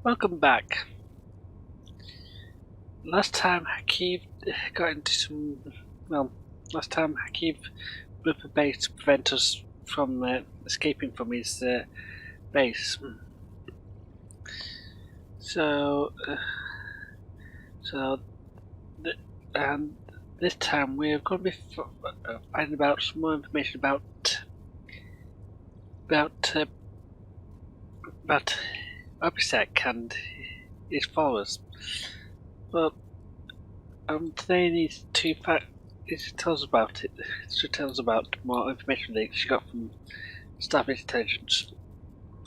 Welcome back. Last time Hakeem got into some. Well, last time Hakeem blew up a base to prevent us from escaping from his base. So, and this time we're going to be finding out some more information about Obisek and his followers. But today needs to tell us about it. To tell us about more information that she got from Starfleet Intelligence.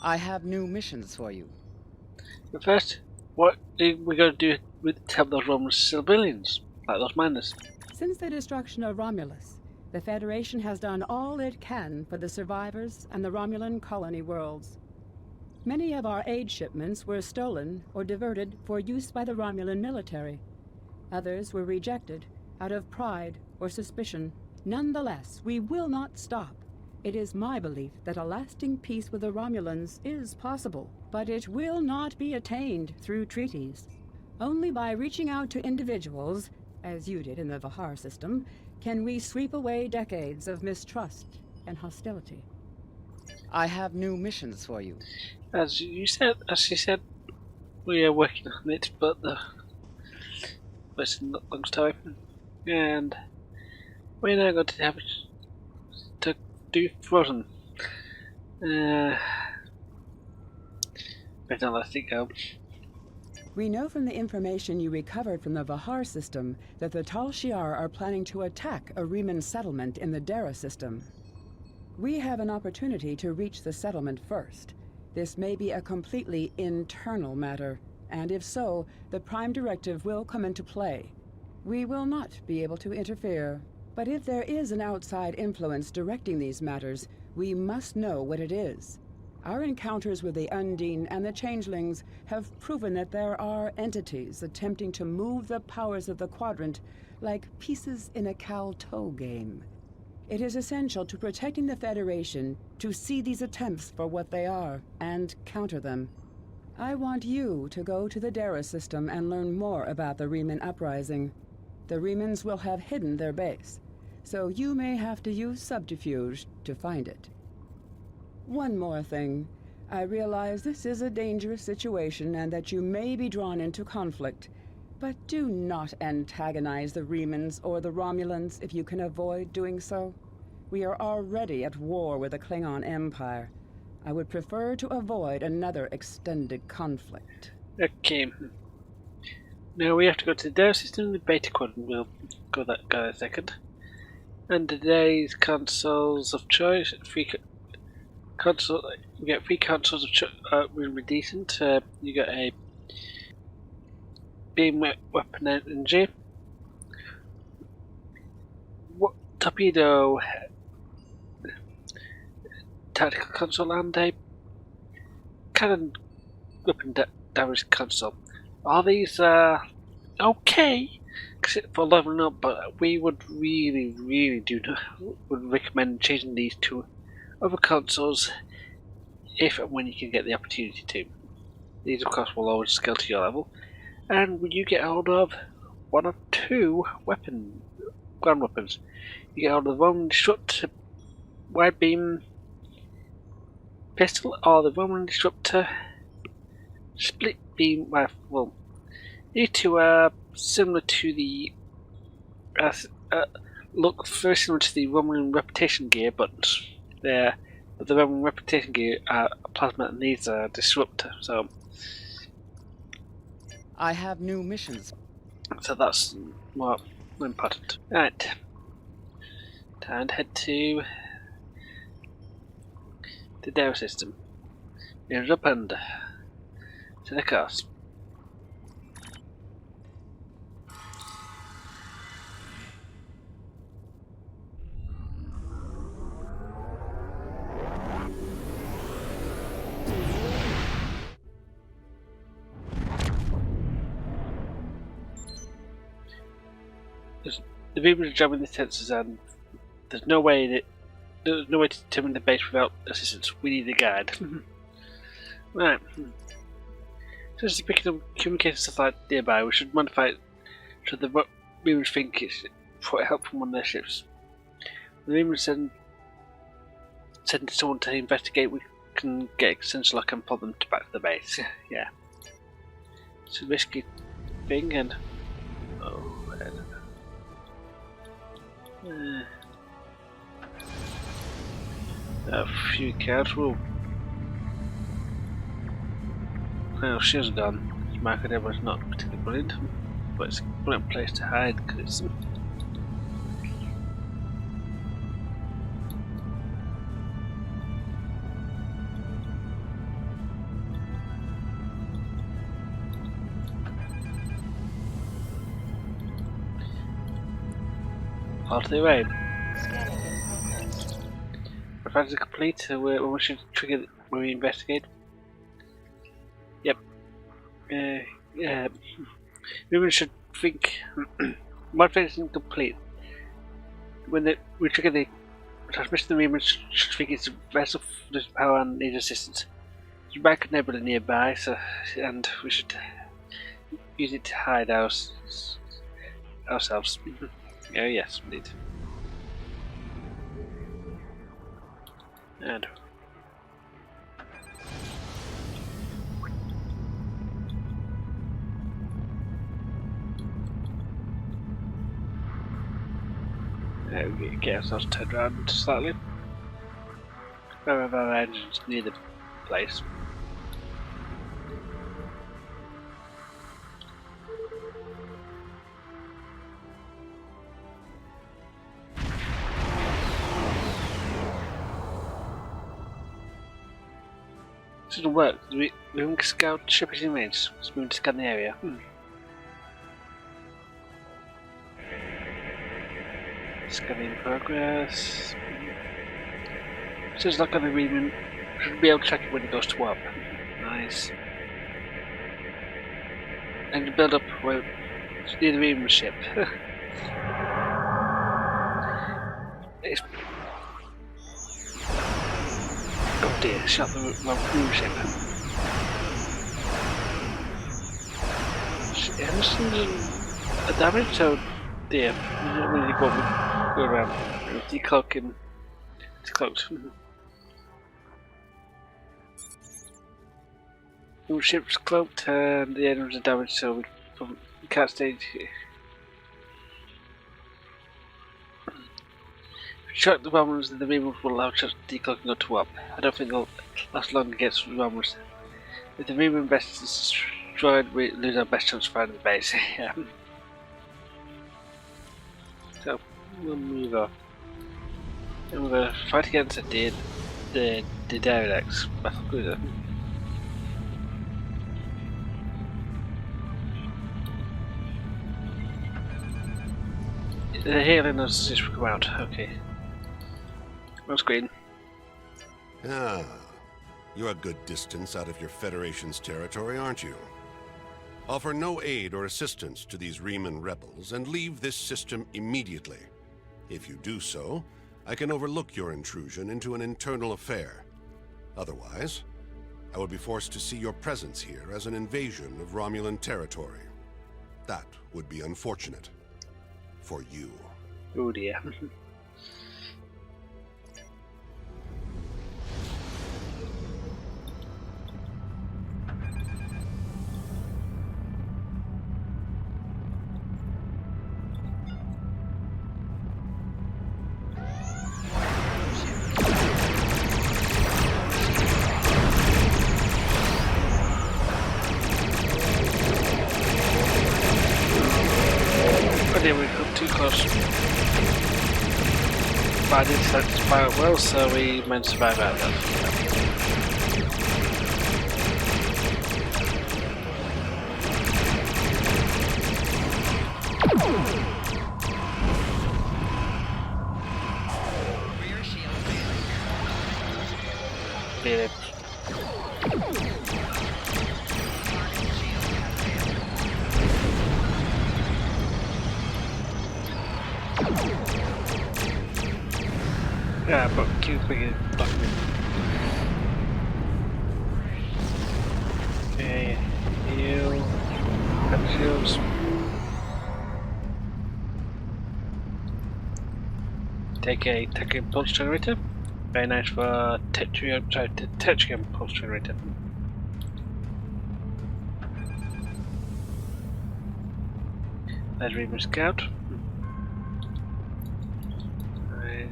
I have new missions for you. But first, what are we going to do to help those Roman civilians, like those miners? Since the destruction of Romulus, the Federation has done all it can for the survivors and the Romulan colony worlds. Many of our aid shipments were stolen or diverted for use by the Romulan military. Others were rejected out of pride or suspicion. Nonetheless, we will not stop. It is my belief that a lasting peace with the Romulans is possible, but it will not be attained through treaties. Only by reaching out to individuals, as you did in the Vahar system, can we sweep away decades of mistrust and hostility. I have new missions for you. As she said, we are working on it, but it's not long time, and we're now going to have to do Frozen. Better let it go. We know from the information you recovered from the Vahar system that the Tal Shiar are planning to attack a Reman settlement in the Dara system. We have an opportunity to reach the settlement first. This may be a completely internal matter, and if so, the Prime Directive will come into play. We will not be able to interfere, but if there is an outside influence directing these matters, we must know what it is. Our encounters with the Undine and the Changelings have proven that there are entities attempting to move the powers of the Quadrant like pieces in a cow-toe game. It is essential to protecting the Federation to see these attempts for what they are and counter them. I want you to go to the Dara system and learn more about the Reman uprising. The Remans will have hidden their base, so you may have to use subterfuge to find it. One more thing. I realize this is a dangerous situation and that you may be drawn into conflict, but do not antagonize the Remans or the Romulans if you can avoid doing so. We are already at war with the Klingon Empire. I would prefer to avoid another extended conflict. Okay. Now we have to go to the Dare system and the Beta Quadrant. We'll go that in a second. And today's consoles of choice, we get 3 consoles of choice, really decent. You get a beam weapon energy, torpedo tactical console, and a cannon weapon damage console. All these are okay for leveling up, but we would really would recommend changing these to other consoles if and when you can get the opportunity to. These of course will always scale to your level, and when you get hold of 1 or 2 ground weapons, you get hold of the Roman Disruptor wide beam pistol or the Roman Disruptor split beam rifle. Well, these two are similar to the look very similar to the Roman Reputation gear, but the Roman Reputation gear are plasma and these are disruptor. So I have new missions. So that's more important. Right. Time to head to the Dare system. Here's up and to the course. The people are jamming the sensors, and there's no way to determine the base without assistance. We need a guide. Right. Since picking up communicating satellite nearby, we should modify it so the Remans think it's for help from one of their ships. The Remans send someone to investigate, we can get extension lock and pull them back to the base. Yeah. It's a risky thing and... Oh, a few careful. Well, she's gone. Market was not particularly brilliant, but it's a brilliant place to hide because it's. Out of the way. Advantage complete, so we should trigger when we investigate. Yep. We should think. Modification complete. When we trigger the transmission, the Reman should think it's a vessel for power and needs assistance. There's a Bank Nebula nearby, and we should use it to hide ourselves. Oh yes, indeed. And we get ourselves turned around slightly. Where have our engines near the place? This doesn't work. We can scout ship is in range. Let's move to scan the area. Scanning in progress. Says like on the Reman. Should be able to track it when it goes to warp. Nice. And to build up where it's near the Reman ship. It's... Oh dear, shot the Reman ship. Emerson's a damage, so dear. We don't really go around. Decloaking. It's cloaked. The ship's cloaked and the engines are damaged, so we can't stay. If we shock the bombers, then the Remans will allow us to decloak and go to warp. I don't think they'll last long against the bombers. If the Reman best is destroyed, we lose our best chance of finding the base. Yeah. So we'll move on. And we're going to fight against the Derelict battle cruiser. They're healing us as we come out. Okay. On screen. Ah, you're a good distance out of your Federation's territory, aren't you? Offer no aid or assistance to these Reman rebels and leave this system immediately. If you do so, I can overlook your intrusion into an internal affair. Otherwise, I would be forced to see your presence here as an invasion of Romulan territory. That would be unfortunate. For you. Oh dear. We got too close. But I did select to fire well, so we managed to survive out there. Rear shield failing. Really. Yeah, but keep thinking blocking it. Okay, Fuel. And fuels. Take a pulse generator. Very nice for Tetrium pulse generator. There's Reman Scout. Right.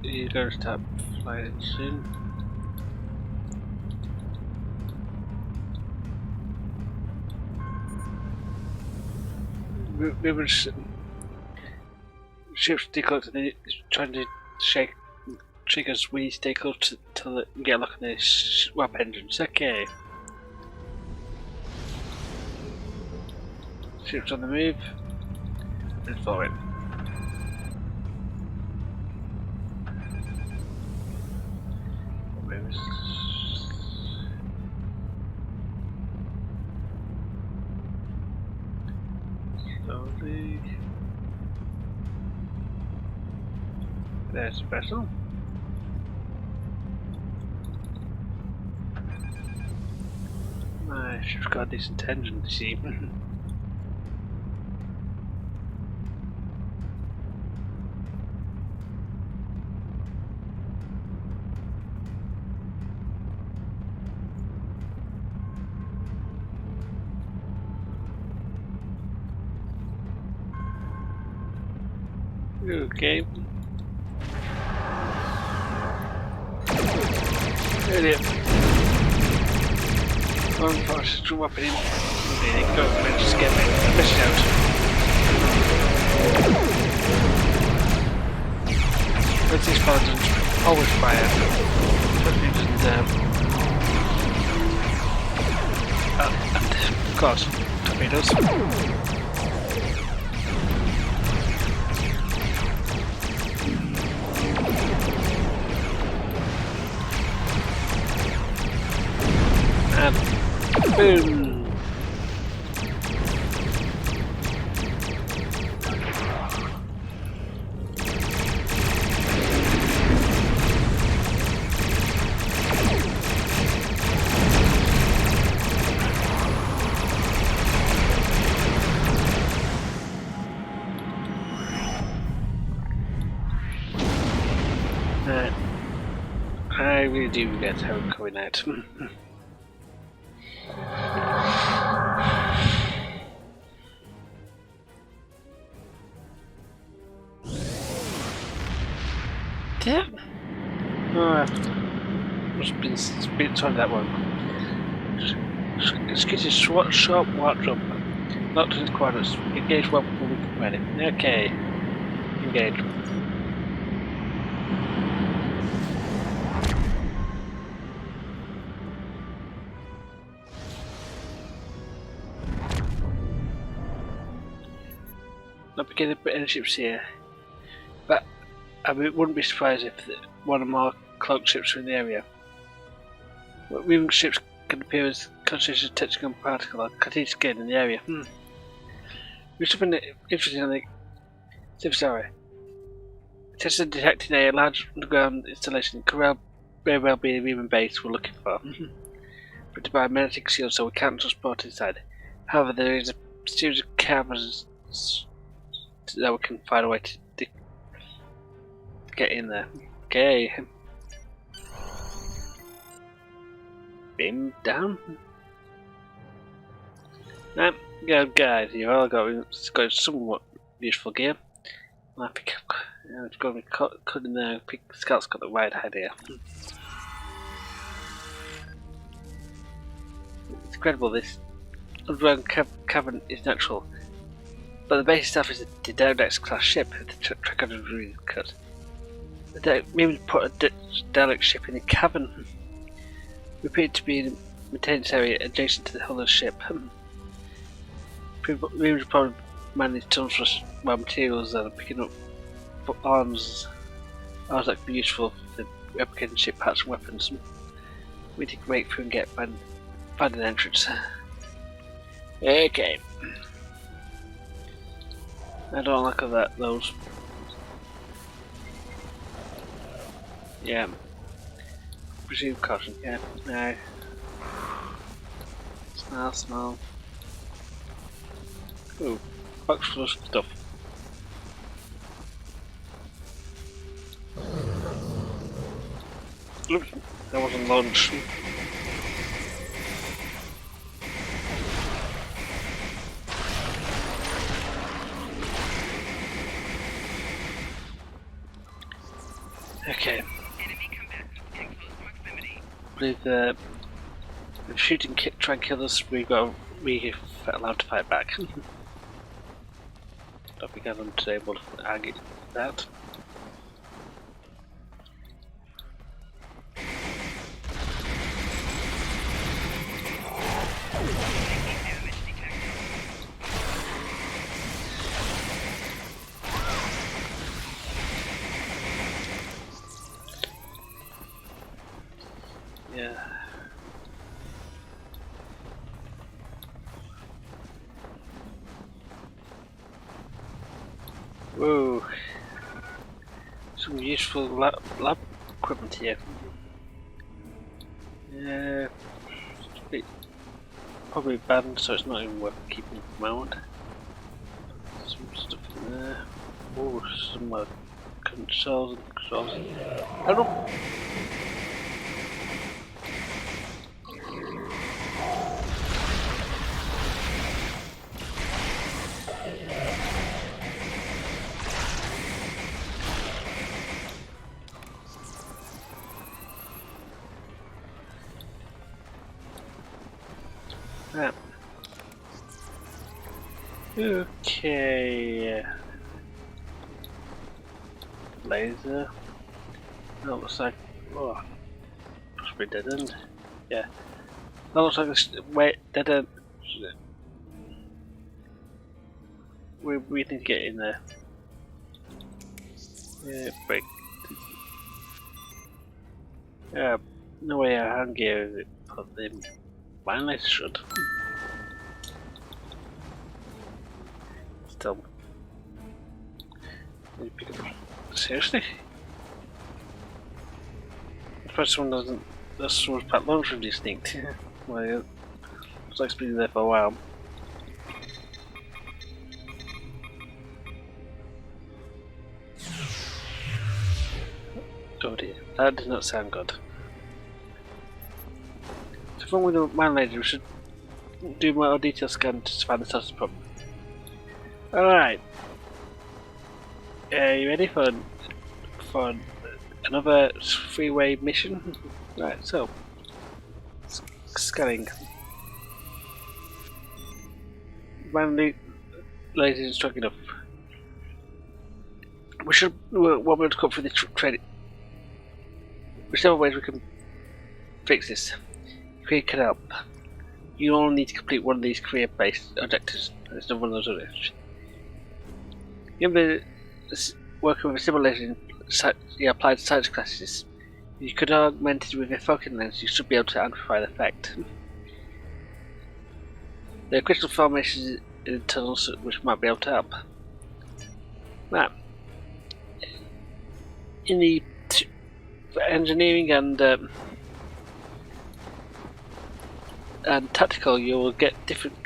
You're going to start flying soon. Reman's ships stay close and then it's trying to shake us. We stay close to get a look at the swap engines. Okay. Ships on the move. And follow it. Slowly. There's the vessel. My ship's got a decent engine to see. Okay. Idiot. One fast to weapon him. There you go, managed to get me. I missed out. What's these paladins? Always fire. Certainly doesn't and of course, torpedoes. And boom! I really do get how I'm coming out. Yeah. Must have been on that one. Excuse me, short warp jump. Locked in coordinates. Engage weapon when ready. Okay. Engage. Not beginning to put any ships here. But I wouldn't be surprised if one or more cloaked ships are in the area. Moving ships can appear as concentration of technical particle or cutting skin in the area. We've something interesting on the surface area. Tested detecting a large underground installation could very well be a Reman base we're looking for. Printed by a magnetic shield so we can't transport inside. However, there is a series of cameras that we can find a way to get in there. Okay. Beam down. Now, yeah, guys, you've all got somewhat useful gear. I think it's going to be cut in there. I think Scout's got the right idea. It's incredible, this underground cavern is natural. But the base itself is the Derelict class ship, the track on the really cut. The Reman put a derelict ship in a cavern. We appear to be in a maintenance area adjacent to the hull of the ship. Reman's probably manning these tunnels for raw materials and picking up arms that could be useful for replicating ship parts and weapons. We need to break through and find an entrance. Okay. I don't like those. Yeah. Presume caution, yeah. No. Smell. Ooh, box full of stuff. Oops, that wasn't lunch. Okay. With if shooting try and kill us, we allowed to fight back. Don't think I'm able to argue that. Yeah. Whoa. Some useful lab equipment here. Yeah. Probably banned, so it's not even worth keeping at the moment. Some stuff in there. Oh, some controls and controls. I don't. Yeah. Okay. Laser. That looks like. Oh, possibly dead end. Yeah. That looks like this. Wait, dead end. We need to get in there. Yeah, break. Yeah, no way a hand gear put them. Finally should. Still. Seriously? The first one doesn't. This was packed lunch really sneaked. Well, it looks like it's been there for a while. Oh dear, that did not sound good. So, from with the man lady, we should do more detailed scan to find the source of the problem. Alright. You ready for another freeway mission? Right, so scanning. Man lady is strong enough. We should what we'll come for the training. Whichever ways we can fix this. Career can help. You only need to complete one of these career-based objectives. There's not one of those others. Remember, working with a simulation applied to science classes. If you could augment it with a focusing lens, you should be able to amplify the effect. There are crystal formations in the tunnels which might be able to help. Now, in the engineering and tactical, you will get different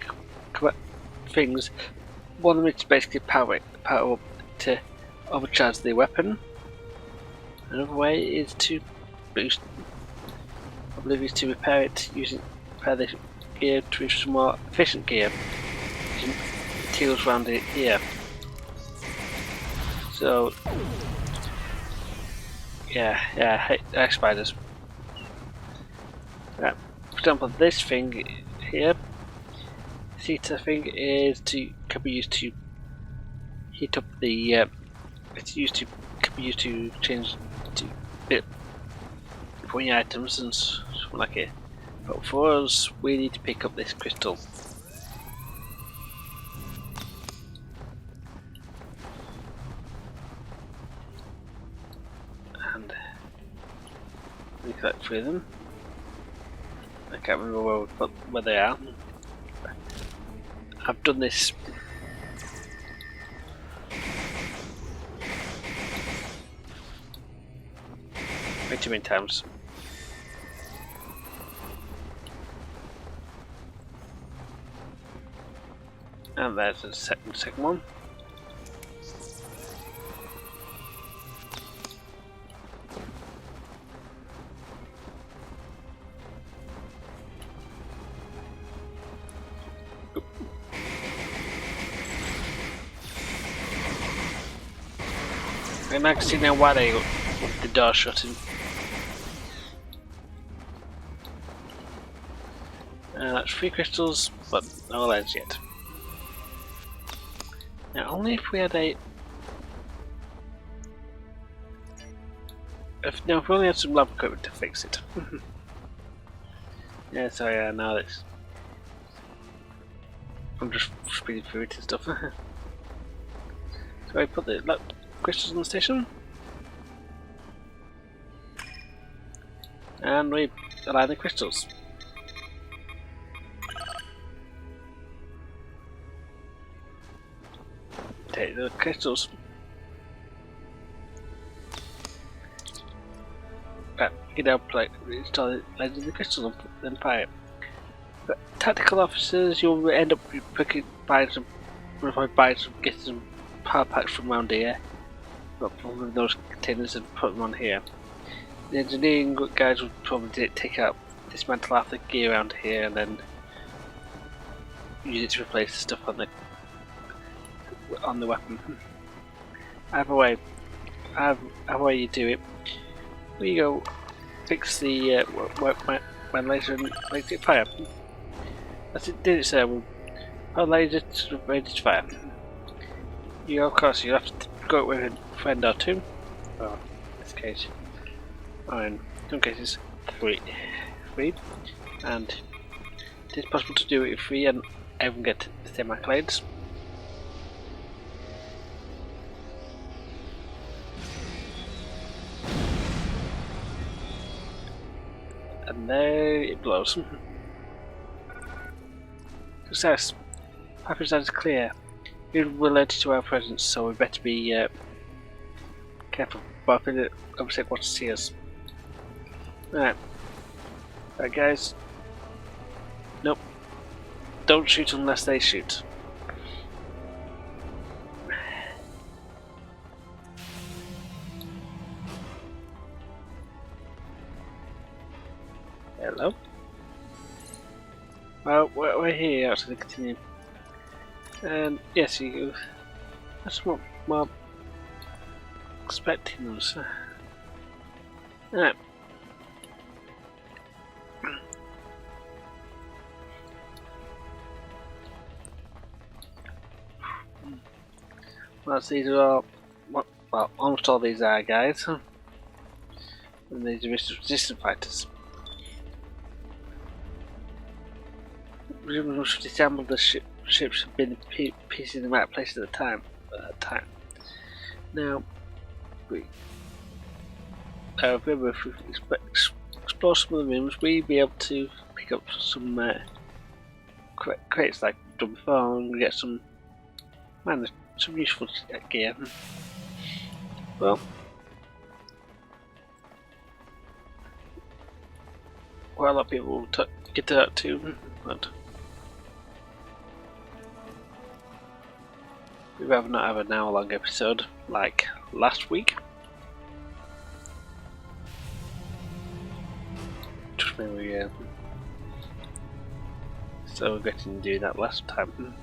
things. One of them is basically power up to overcharge the weapon. Another way is to boost. I believe is to repair it repair the gear to reach some more efficient gear. Using materials around it here. So yeah, I hate spiders. Right. For example, this thing here, theta thing can be used to heat up the. Can be used to change to bit between items and something like it. But for us, we need to pick up this crystal. And we collect three of them. I can't remember where they are. I've done this way too many times. And there's the second one. And I can see now why they got the door shutting. That's 3 crystals, but no leads yet. Now, only if we had a. If we only had some lab equipment to fix it. Yeah, sorry, now this. I'm just speeding through it and stuff. So I put the lab crystals on the station. And we align the crystals. Take the crystals. Right, get out, install the lens in the crystal and then fire it. But tactical officers, you'll end up getting some power packs from around here. But from those containers and put them on here. The engineering guys will probably dismantle half the gear around here and then use it to replace the stuff on the weapon. Either way you do it, we go fix the when laser and make it fire. As it did it say, our laser ready to fire. You of course you have to go with a friend or two. Well, in this case, or in some cases three, and it is possible to do it with 3 and everyone get the same accolades. And there it blows. Success. Pathway is clear. You're related to our presence, so we better be careful. But I think that obviously wants to see us. Alright. Right, guys. Nope. Don't shoot unless they shoot. Hello? Well, we're here actually continue. And yes, that's what more expecting us. Alright. Well, these are all, well, almost all these are guys. And these are resistance fighters. We must disassemble the ships have been pieces in the right place at the time. Now, remember, if we explore some of the rooms, we'll be able to pick up some crates like done before and get some useful gear. Well, a lot of people will get to that too, but we'd rather not have an hour-long episode like last week. Trust me, so we're getting to do that last time.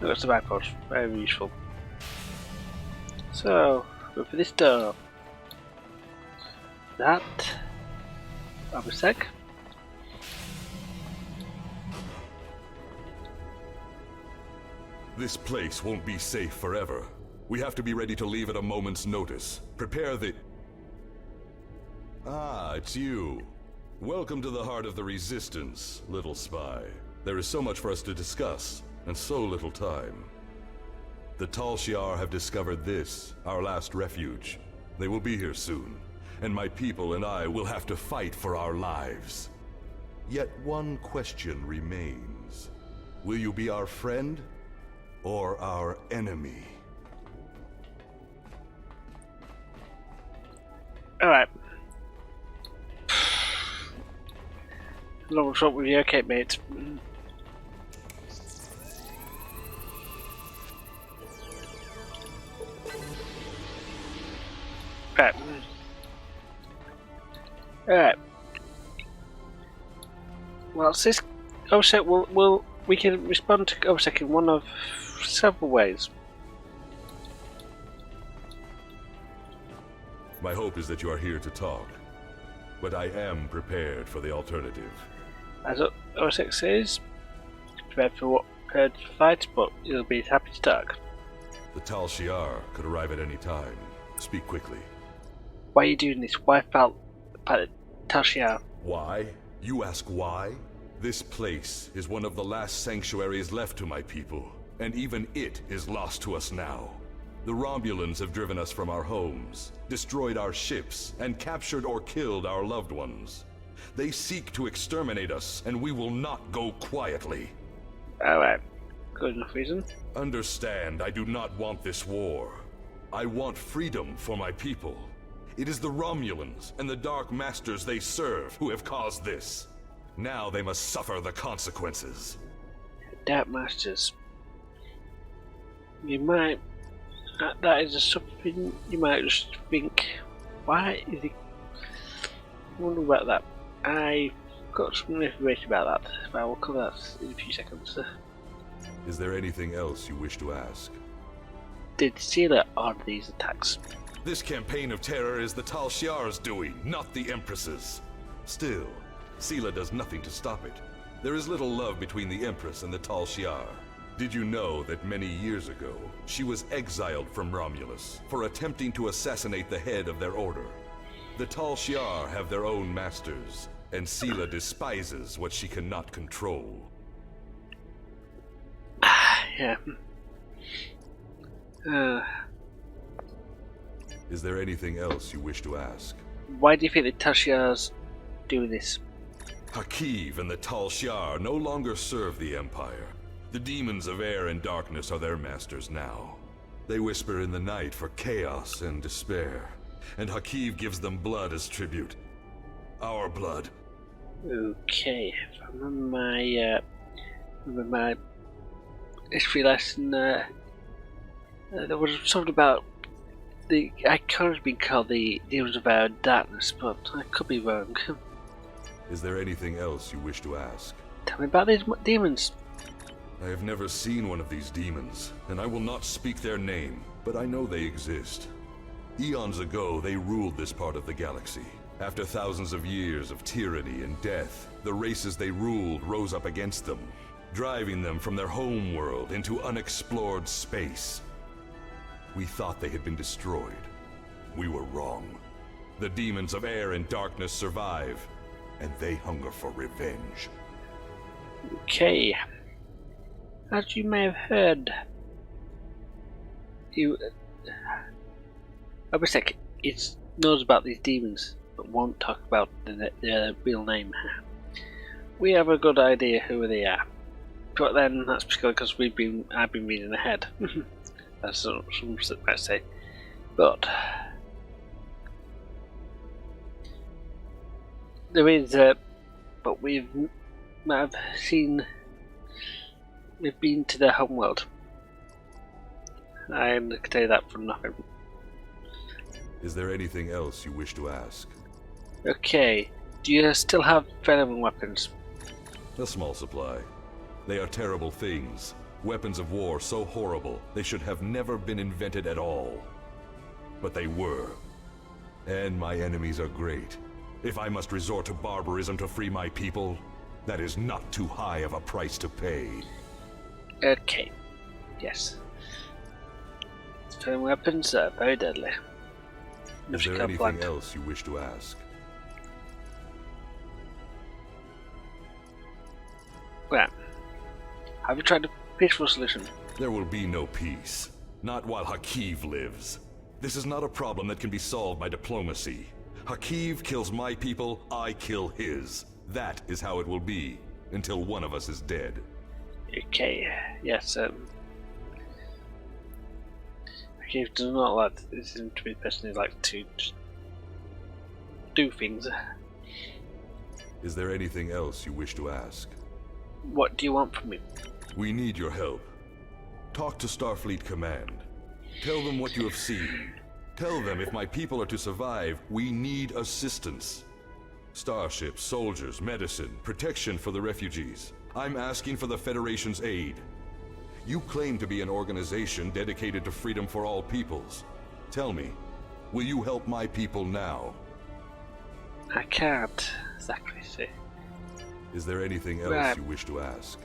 I've got some iPods, very useful. So, go for this door. That. I'll be a sec. This place won't be safe forever. We have to be ready to leave at a moment's notice. Prepare the... Ah, it's you. Welcome to the heart of the Resistance, little spy. There is so much for us to discuss, and so little time. The Tal Shiar have discovered this, our last refuge. They will be here soon, and my people and I will have to fight for our lives. Yet one question remains. Will you be our friend? Or our enemy? Alright. Long shot with you, okay, mate. Right. Alright. Well, this OSEC we can respond to OSEC in one of several ways. My hope is that you are here to talk, but I am prepared for the alternative. As OSEC says, prepared to fight, but you'll be happy to talk. The Tal Shiar could arrive at any time. Speak quickly. Why are you doing this? Why about Tal Shiar? Why? You ask why? This place is one of the last sanctuaries left to my people, and even it is lost to us now. The Romulans have driven us from our homes, destroyed our ships, and captured or killed our loved ones. They seek to exterminate us, and we will not go quietly. Alright. Good enough reason. Understand, I do not want this war. I want freedom for my people. It is the Romulans and the Dark Masters they serve who have caused this. Now they must suffer the consequences. Dark Masters. You might... that is something you might just think, why is he... I wonder about that. I got some information about that, but I will cover that in a few seconds. Is there anything else you wish to ask? Did Sealer order these attacks? This campaign of terror is the Tal Shiar's doing, not the Empress's. Still, Sela does nothing to stop it. There is little love between the Empress and the Tal Shiar. Did you know that many years ago, she was exiled from Romulus for attempting to assassinate the head of their order? The Tal Shiar have their own masters, and Sela despises what she cannot control. Yeah. Is there anything else you wish to ask? Why do you think the Tal Shiar's doing this? Hakiv and the Tal Shiar no longer serve the Empire. The demons of air and darkness are their masters now. They whisper in the night for chaos and despair, and Hakiv gives them blood as tribute. Our blood. Okay, if I remember my history lesson, there was something about the icon being called the demons of air and darkness, but I could be wrong. Is there anything else you wish to ask? Tell me about these demons. I have never seen one of these demons, and I will not speak their name, but I know they exist. Eons ago, they ruled this part of the galaxy. After thousands of years of tyranny and death, the races they ruled rose up against them, driving them from their home world into unexplored space. We thought they had been destroyed. We were wrong. The demons of air and darkness survive, and they hunger for revenge. Okay. As you may have heard, Obisek knows about these demons, but won't talk about their real name. We have a good idea who they are, but then that's because I've been reading ahead. That's some might say, but there is. But we've been to their homeworld. I can tell you that from nothing. Is there anything else you wish to ask? Okay, do you still have venom weapons? A small supply. They are terrible things. Weapons of war so horrible, they should have never been invented at all. But they were. And my enemies are great. If I must resort to barbarism to free my people, that is not too high of a price to pay. Okay, yes. Venom weapons are very deadly. Is there anything else you wish to ask? Well, have you tried a peaceful solution? There will be no peace. Not while Hakiv lives. This is not a problem that can be solved by diplomacy. Hakiv kills my people, I kill his. That is how it will be, until one of us is dead. Okay, yes, Hakiv does not like seem to be the person who likes to just do things. Is there anything else you wish to ask? What do you want from me? We need your help. Talk to Starfleet Command. Tell them what you have seen. Tell them if my people are to survive, we need assistance. Starships, soldiers, medicine, protection for the refugees. I'm asking for the Federation's aid. You claim to be an organization dedicated to freedom for all peoples. Tell me, will you help my people now? I can't exactly see. Is there anything else Right. you wish to ask?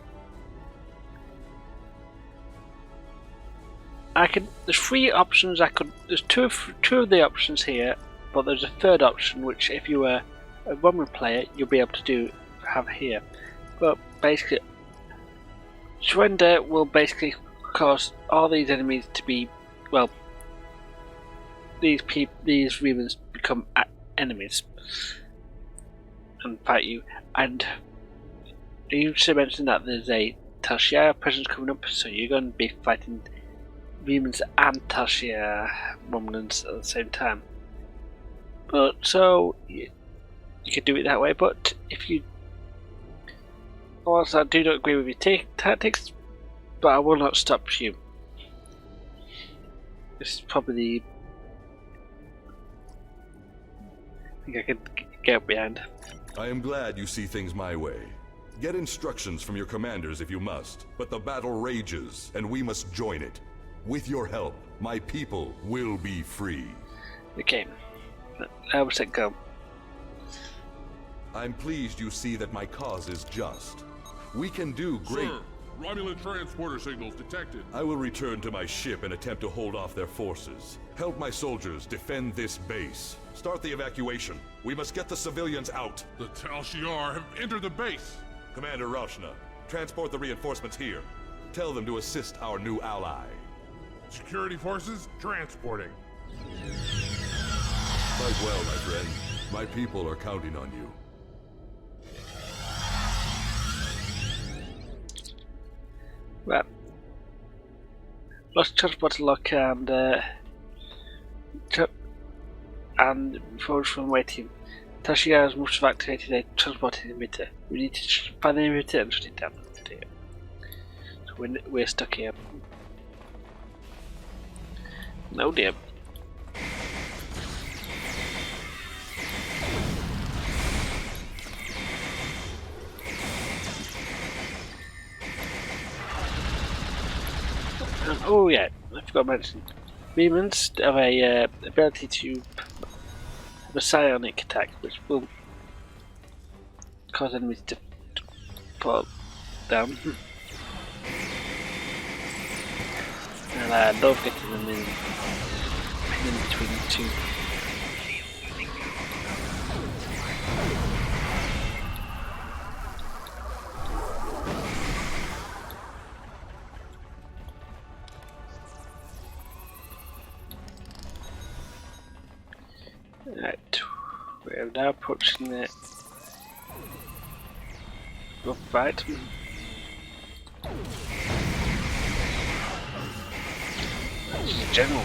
There's three options I could. There's two of the options here, but there's a third option which, if you were a Roman player, you'll be able to have here. But basically, surrender will basically cause all these enemies to be, well, these Remans become enemies and fight you. And you should mention that there's a Tal presence coming up, so you're going to be fighting Remans and Tal Romulans at the same time. But so you could do it that way. But if you also, I do not agree with your tactics, but I will not stop you. This is probably I think I could get behind. I am glad you see things my way. Get instructions from your commanders if you must, but the battle rages, and we must join it. With your help, my people will be free. Okay, I will set go. I'm pleased you see that my cause is just. We can do great... Sir, Romulan transporter signals detected. I will return to my ship and attempt to hold off their forces. Help my soldiers defend this base. Start the evacuation. We must get the civilians out. The Tal Shiar have entered the base. Commander Rauschna, transport the reinforcements here. Tell them to assist our new ally. Security forces transporting. Fight well, my friend. My people are counting on you. Right. Lost transport lock and forward from waiting. Tashiya's must have activated a transport emitter. We need to find the emitter and shut it down. So we're stuck here. No dear. Oh yeah, I forgot to mention. Remans have a ability to have a psionic attack, which will cause enemies to fall down. And I love getting them in between the two. Right, we're now approaching the rough fight. This is general.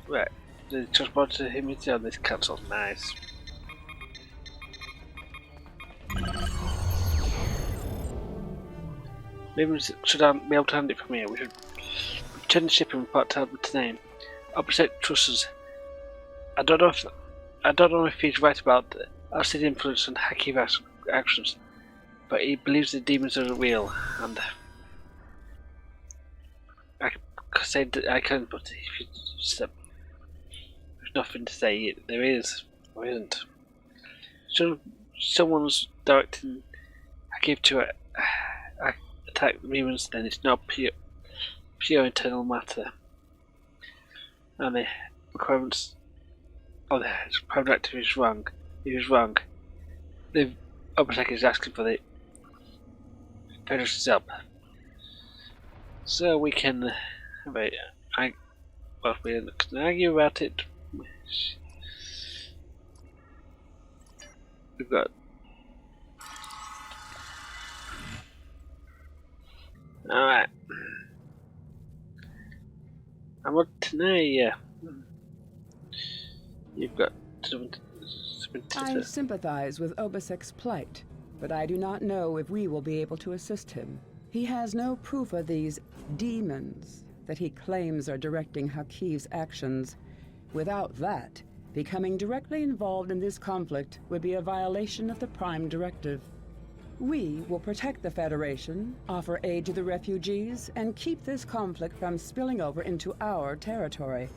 Right, the transporter humidity on this console, nice. Maybe we should be able to hand it from here. We should return the ship and report to Albert's name. Opposite trusts us. I don't know if he's right about acid influence and hacking actions, but he believes the demons are real, and I can, but if you there's nothing to say. There is, or isn't. So someone's directing I give to it. Attack the Remans, then it's not pure internal matter. And the requirements of the prime directive is wrong. He was wrong. The Overtake is asking for the Federation's help. So we can have a we can argue about it. We've got alright. I want to know, yeah. You've got something I to sympathize with Obasek's plight, but I do not know if we will be able to assist him. He has no proof of these demons that he claims are directing Hakiv's actions. Without that, becoming directly involved in this conflict would be a violation of the Prime Directive. We will protect the Federation, offer aid to the refugees, and keep this conflict from spilling over into our territory.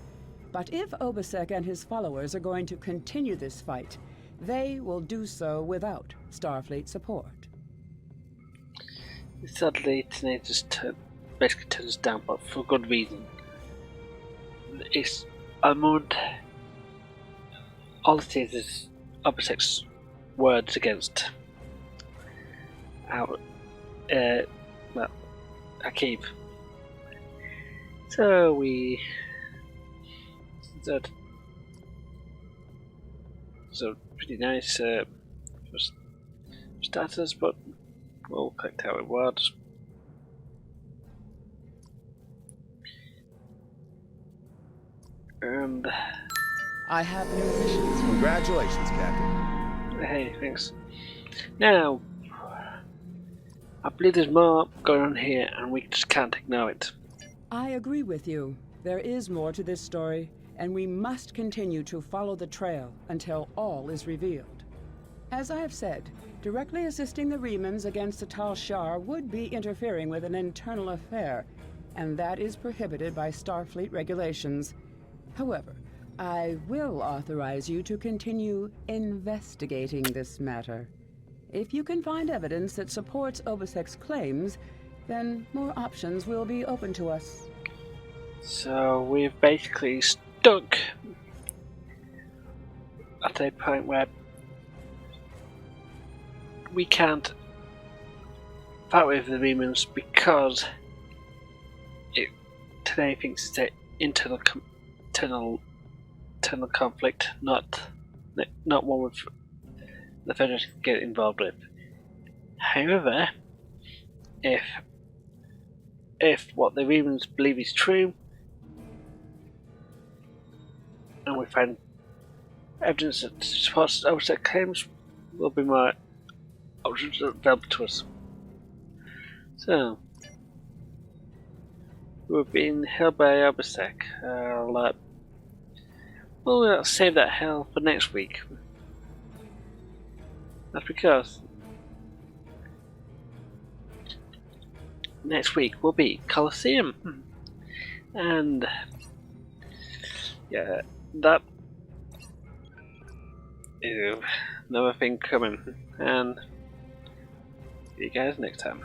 But if Obasek and his followers are going to continue this fight, they will do so without Starfleet support. Sadly, Tanae just basically turns down, but for good reason. It's Almond. All it is Obasek's words against our, well, Akiv. So we that. So pretty nice for starters, but we'll collect how it works. And I have new missions. Congratulations, Captain. hey, thanks. Now, I believe there's more going on here, and we just can't ignore it. I agree with you. There is more to this story, and we must continue to follow the trail until all is revealed. As I have said, directly assisting the Remans against the Tal Shiar would be interfering with an internal affair, and that is prohibited by Starfleet regulations. However, I will authorize you to continue investigating this matter. If you can find evidence that supports Obasek's claims, then more options will be open to us. So we're basically stuck at a point where we can't fight with the Remans because today thinks it's an internal conflict, not one with the Federation can get involved with. However, if what the Remans believe is true, and we find evidence that supports Obasek claims, will be more options available to us. So, we're being held by Obasek. We'll save that hell for next week. That's because next week will be Colosseum, and yeah, that is another thing coming. And see you guys next time.